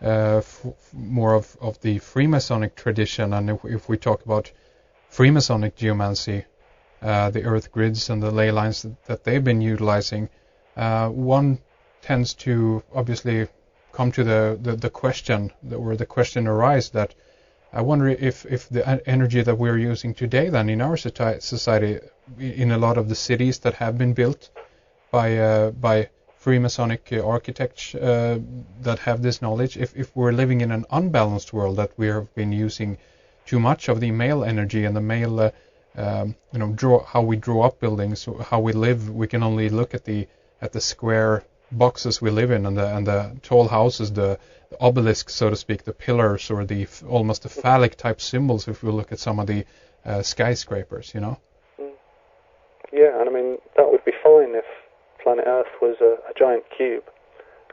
more of the Freemasonic tradition, and if we talk about Freemasonic geomancy, the earth grids and the ley lines that they've been utilizing, one tends to obviously come to the question, where the question arises that I wonder if the energy that we're using today then in our society, in a lot of the cities that have been built by Freemasonic architects that have this knowledge, if we're living in an unbalanced world, that we have been using too much of the male energy and the male, how we draw up buildings, how we live. We can only look at the square boxes we live in, and the tall houses, the obelisks, so to speak, the pillars, or the almost the phallic type symbols. If we look at some of the skyscrapers, Yeah, and I mean that would be fine if planet Earth was a giant cube,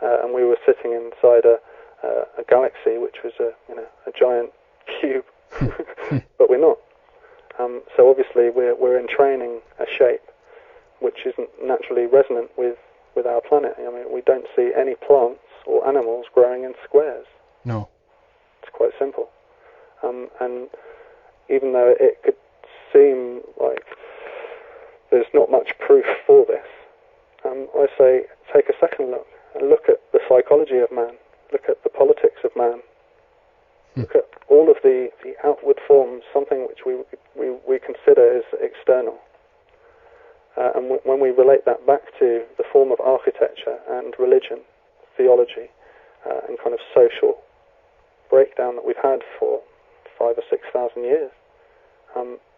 and we were sitting inside a galaxy which was a giant cube, but we're not. So obviously we're entraining a shape which isn't naturally resonant with our planet. I mean, we don't see any plants or animals growing in squares. No. It's quite simple. And even though it could seem like there's not much proof for this, I say take a second look and look at the psychology of man, look at the politics of man, look at all of the outward forms, something which we consider as external. And when we relate that back to the form of architecture and religion, theology, and kind of social breakdown that we've had for 5,000 or 6,000 years,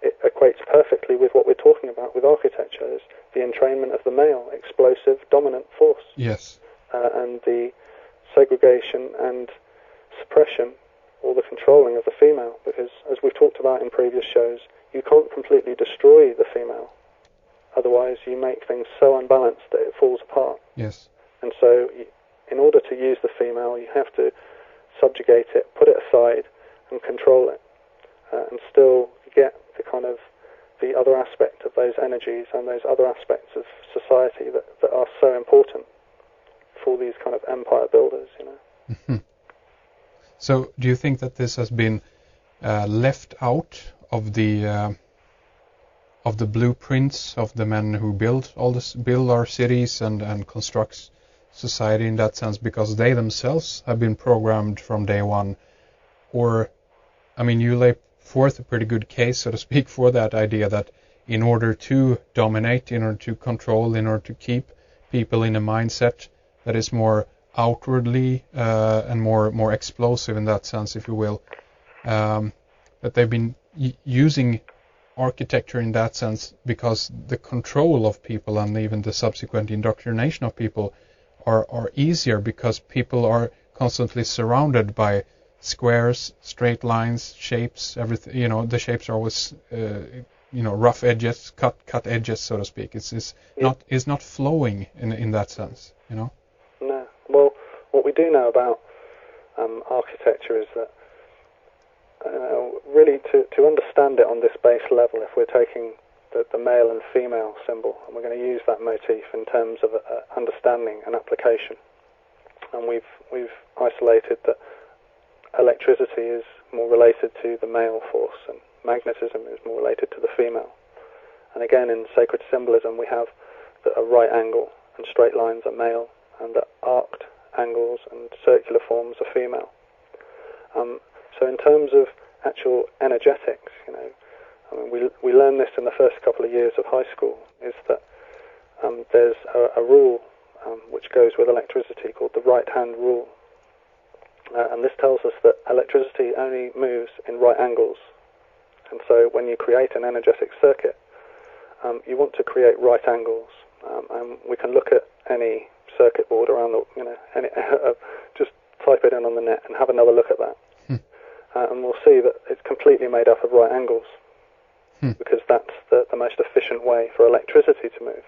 it equates perfectly with what we're talking about with architecture, is the entrainment of the male, explosive, dominant force. Yes. And the segregation and suppression, or the controlling of the female, because as we've talked about in previous shows, you can't completely destroy the female. Otherwise, you make things so unbalanced that it falls apart. Yes. And so, in order to use the female, you have to subjugate it, put it aside, and control it, and still get the kind of the other aspect of those energies and those other aspects of society that are so important for these kind of empire builders, Mm-hmm. So, do you think that this has been left out of the blueprints of the men who build our cities and constructs society in that sense, because they themselves have been programmed from day one? Or, I mean, you lay forth a pretty good case, so to speak, for that idea that in order to dominate, in order to control, in order to keep people in a mindset that is more outwardly and more explosive in that sense, if you will, that they've been using architecture in that sense, because the control of people and even the subsequent indoctrination of people are easier, because people are constantly surrounded by squares, straight lines, shapes, everything. The shapes are always rough edges, cut edges, so to speak. It's not flowing in that sense. No. Well, what we do know about architecture is that really to understand it on this base level, if we're taking the male and female symbol, and we're going to use that motif in terms of understanding and application, and we've isolated that electricity is more related to the male force and magnetism is more related to the female. And again, in sacred symbolism, we have that a right angle and straight lines are male, and that arced angles and circular forms are female. So in terms of actual energetics, I mean, we learn this in the first couple of years of high school, is that there's a rule which goes with electricity called the right-hand rule. And this tells us that electricity only moves in right angles. And so when you create an energetic circuit, you want to create right angles. And we can look at any circuit board around just type it in on the net and have another look at that. And we'll see that it's completely made up of right angles, because that's the most efficient way for electricity to move.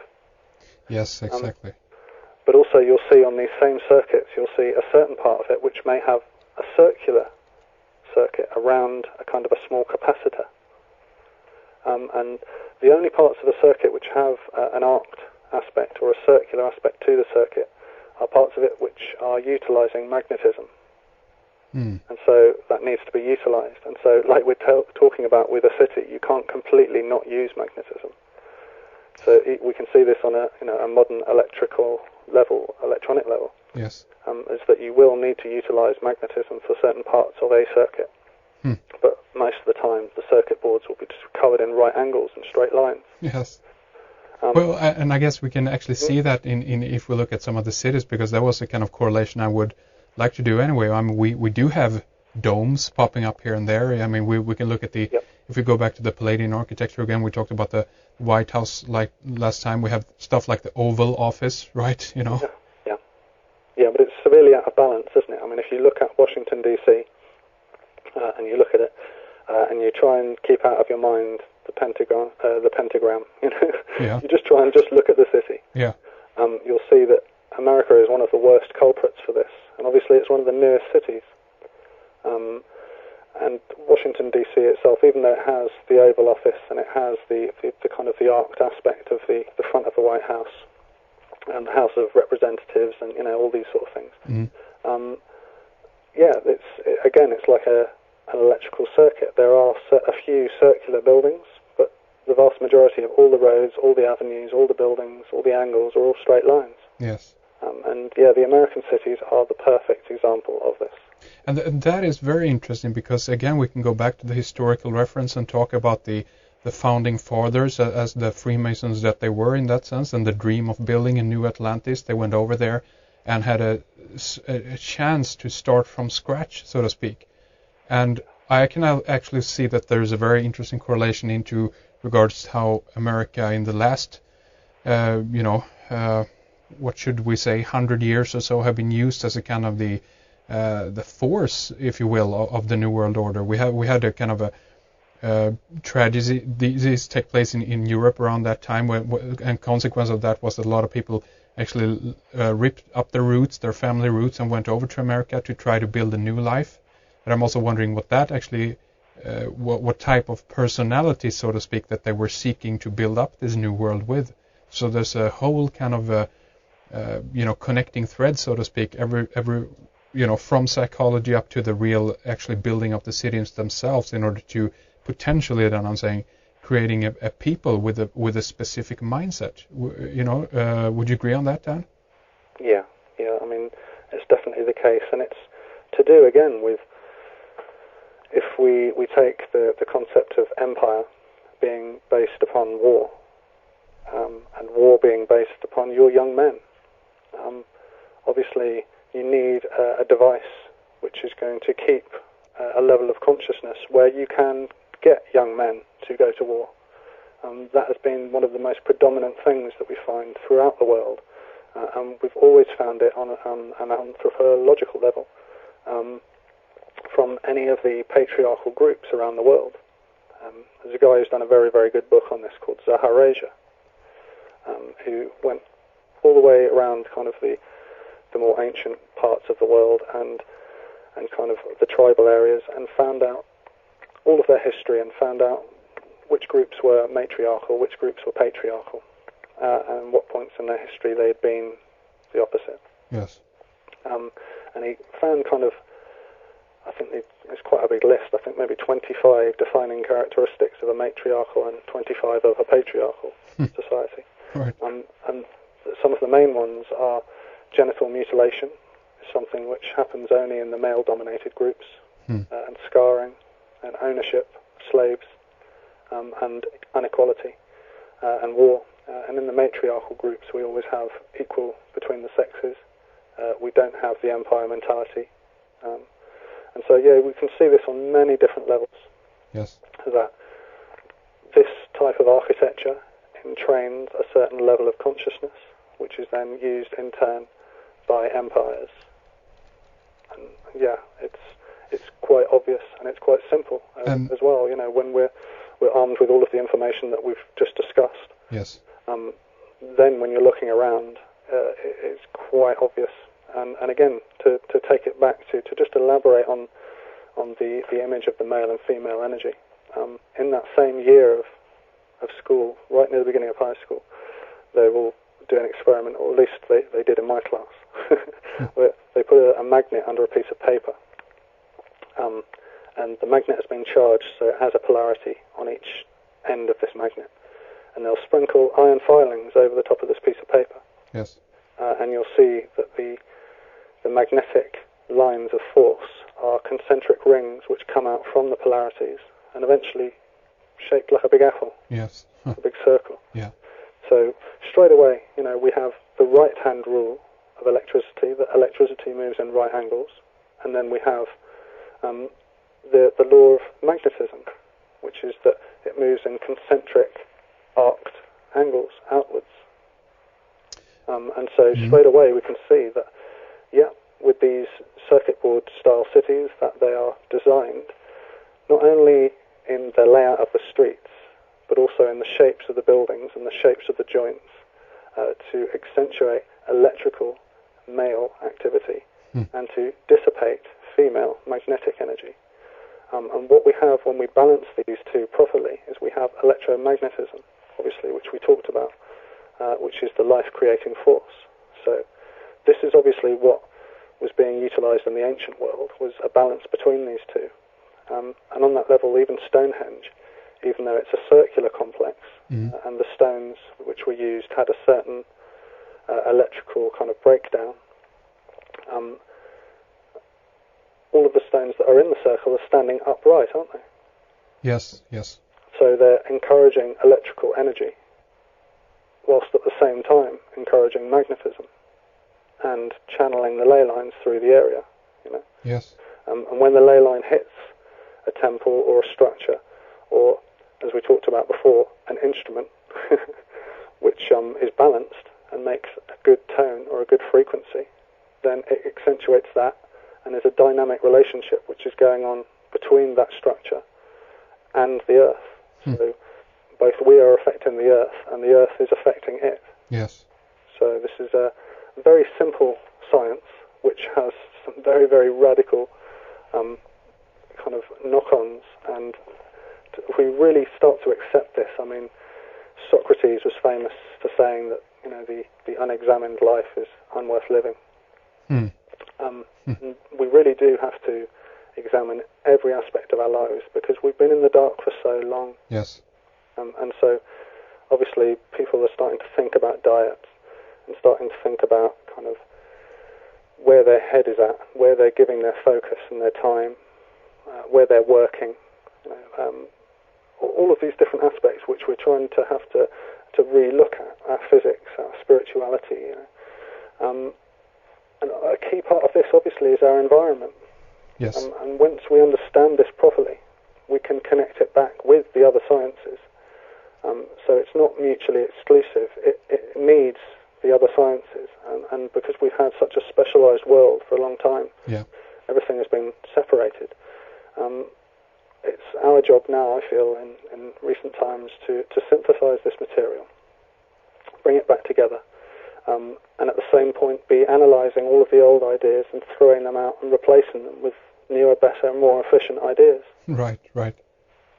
Yes, exactly. But also you'll see on these same circuits, you'll see a certain part of it which may have a circular circuit around a kind of a small capacitor. And the only parts of the circuit which have an arced aspect or a circular aspect to the circuit are parts of it which are utilizing magnetism. And so that needs to be utilized. And so, like we're talking about with a city, you can't completely not use magnetism. So we can see this on a modern electronic level. Yes. Is that you will need to utilize magnetism for certain parts of a circuit. But most of the time, the circuit boards will be just covered in right angles and straight lines. Yes. Well, and I guess we can actually see that in if we look at some of the cities, because that was a kind of correlation I would like to do anyway. I mean, we do have domes popping up here and there. I mean, we can look at the, if we go back to the Palladian architecture again, we talked about the White House like last time. We have stuff like the Oval Office, right? You know. Yeah, but it's severely out of balance, isn't it? I mean, if you look at Washington D.C. And you look at it, and you try and keep out of your mind the pentagram, you know, you just try and just look at the city. Yeah. You'll see that America is one of the worst culprits for this, and obviously it's one of the newest cities. And Washington D.C. itself, even though it has the Oval Office and it has the kind of the arced aspect of the front of the White House and the House of Representatives and all these sort of things. It's like an electrical circuit. There are a few circular buildings, but the vast majority of all the roads, all the avenues, all the buildings, all the angles are all straight lines. Yes. The American cities are the perfect example of this. And that is very interesting because, again, we can go back to the historical reference and talk about the founding fathers as the Freemasons that they were in that sense, and the dream of building a new Atlantis. They went over there and had a chance to start from scratch, so to speak. And I can actually see that there is a very interesting correlation into regards to how America in the last, what should we say, 100 years or so have been used as a kind of the force, if you will, of the New World Order. We had a kind of a tragedy. These take place in Europe around that time, and consequence of that was that a lot of people actually ripped up their roots, their family roots, and went over to America to try to build a new life. And I'm also wondering what that actually, what type of personality, so to speak, that they were seeking to build up this new world with. So there's a whole kind of connecting thread, so to speak, every from psychology up to the real actually building up the cities themselves in order to potentially, then I'm saying, creating a people with a specific mindset. Would you agree on that, Dan? Yeah. I mean, it's definitely the case, and it's to do again with, if we take the concept of empire being based upon war, and war being based upon your young men. Obviously, you need a device which is going to keep a level of consciousness where you can get young men to go to war. That has been one of the most predominant things that we find throughout the world, and we've always found it on an anthropological level from any of the patriarchal groups around the world. There's a guy who's done a very, very good book on this called Zaharaja, who went all the way around kind of the more ancient parts of the world and kind of the tribal areas, and found out all of their history and found out which groups were matriarchal, which groups were patriarchal, and what points in their history they had been the opposite. Yes. And he found kind of, I think it's quite a big list, I think maybe 25 defining characteristics of a matriarchal and 25 of a patriarchal society. Right. And some of the main ones are genital mutilation, something which happens only in the male-dominated groups, and scarring, and ownership, slaves, and inequality, and war. And in the matriarchal groups, we always have equal between the sexes. We don't have the empire mentality. And so, we can see this on many different levels. Yes. That this type of architecture entrains a certain level of consciousness, which is then used in turn by empires. And it's quite obvious and it's quite simple as well. When we're armed with all of the information that we've just discussed. Yes. Then when you're looking around, it's quite obvious. And again, to take it back to just elaborate on the image of the male and female energy. In that same year of school, right near the beginning of high school, they will do an experiment, or at least they did in my class, where they put a magnet under a piece of paper, and the magnet has been charged, so it has a polarity on each end of this magnet. And they'll sprinkle iron filings over the top of this piece of paper. Yes. And you'll see that the magnetic lines of force are concentric rings which come out from the polarities and eventually shaped like a big apple. Yes. A big circle. Yeah. So straight away, we have the right-hand rule of electricity, that electricity moves in right angles, and then we have the law of magnetism, which is that it moves in concentric arced angles outwards. And so straight away we can see that, with these circuit board style cities, that they are designed not only in the layout of the streets, but also in the shapes of the buildings and the shapes of the joints to accentuate electrical male activity and to dissipate female magnetic energy. And what we have when we balance these two properly is we have electromagnetism, obviously, which we talked about, which is the life-creating force. So this is obviously what was being utilized in the ancient world, was a balance between these two. And on that level, even Stonehenge, even though it's a circular complex, and the stones which were used had a certain electrical kind of breakdown, all of the stones that are in the circle are standing upright, aren't they? Yes, yes. So they're encouraging electrical energy, whilst at the same time encouraging magnetism and channeling the ley lines through the area, Yes. And when the ley line hits a temple or a structure, or, as we talked about before, an instrument, which is balanced and makes a good tone or a good frequency, then it accentuates that, and there's a dynamic relationship which is going on between that structure and the earth. So both we are affecting the earth, and the earth is affecting it. Yes. So this is a very simple science which has some very, very radical kind of knock-ons, and if we really start to accept this, I mean, Socrates was famous for saying that the unexamined life is unworth living. We really do have to examine every aspect of our lives, because we've been in the dark for so long. Yes. And so obviously people are starting to think about diet and starting to think about kind of where their head is at, where they're giving their focus and their time, where they're working, all of these different aspects which we're trying to have to re-look at, our physics, our spirituality. And a key part of this obviously is our environment. Yes. And once we understand this properly, we can connect it back with the other sciences. So it's not mutually exclusive. It needs the other sciences. And because we've had such a specialized world for a long time, everything has been separated. It's our job now, I feel, in recent times, to synthesize this material, bring it back together, and at the same point be analyzing all of the old ideas and throwing them out and replacing them with newer, better, more efficient ideas. Right, right.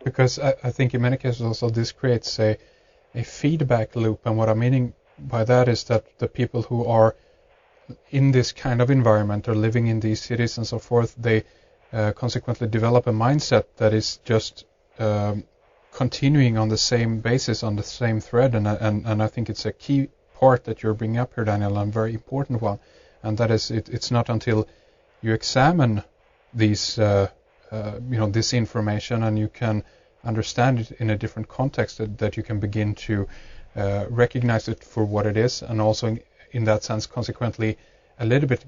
Because I think in many cases also this creates a feedback loop, and what I'm meaning by that is that the people who are in this kind of environment or living in these cities and so forth, they consequently develop a mindset that is just continuing on the same basis, on the same thread, and I think it's a key part that you're bringing up here, Daniel, and a very important one, and that is it's not until you examine these this information and you can understand it in a different context that you can begin to recognize it for what it is, and also in that sense consequently a little bit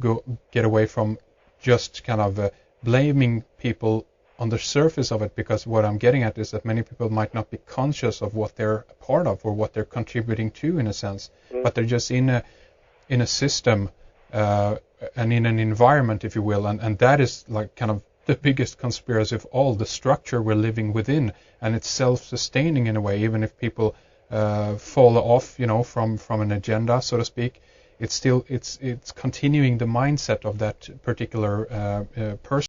get away from just kind of blaming people on the surface of it, because what I'm getting at is that many people might not be conscious of what they're a part of or what they're contributing to in a sense, but they're just in a system and in an environment, if you will, and that is like kind of the biggest conspiracy of all, the structure we're living within, and it's self-sustaining in a way, even if people fall off, from an agenda, so to speak. It's still it's continuing the mindset of that particular person.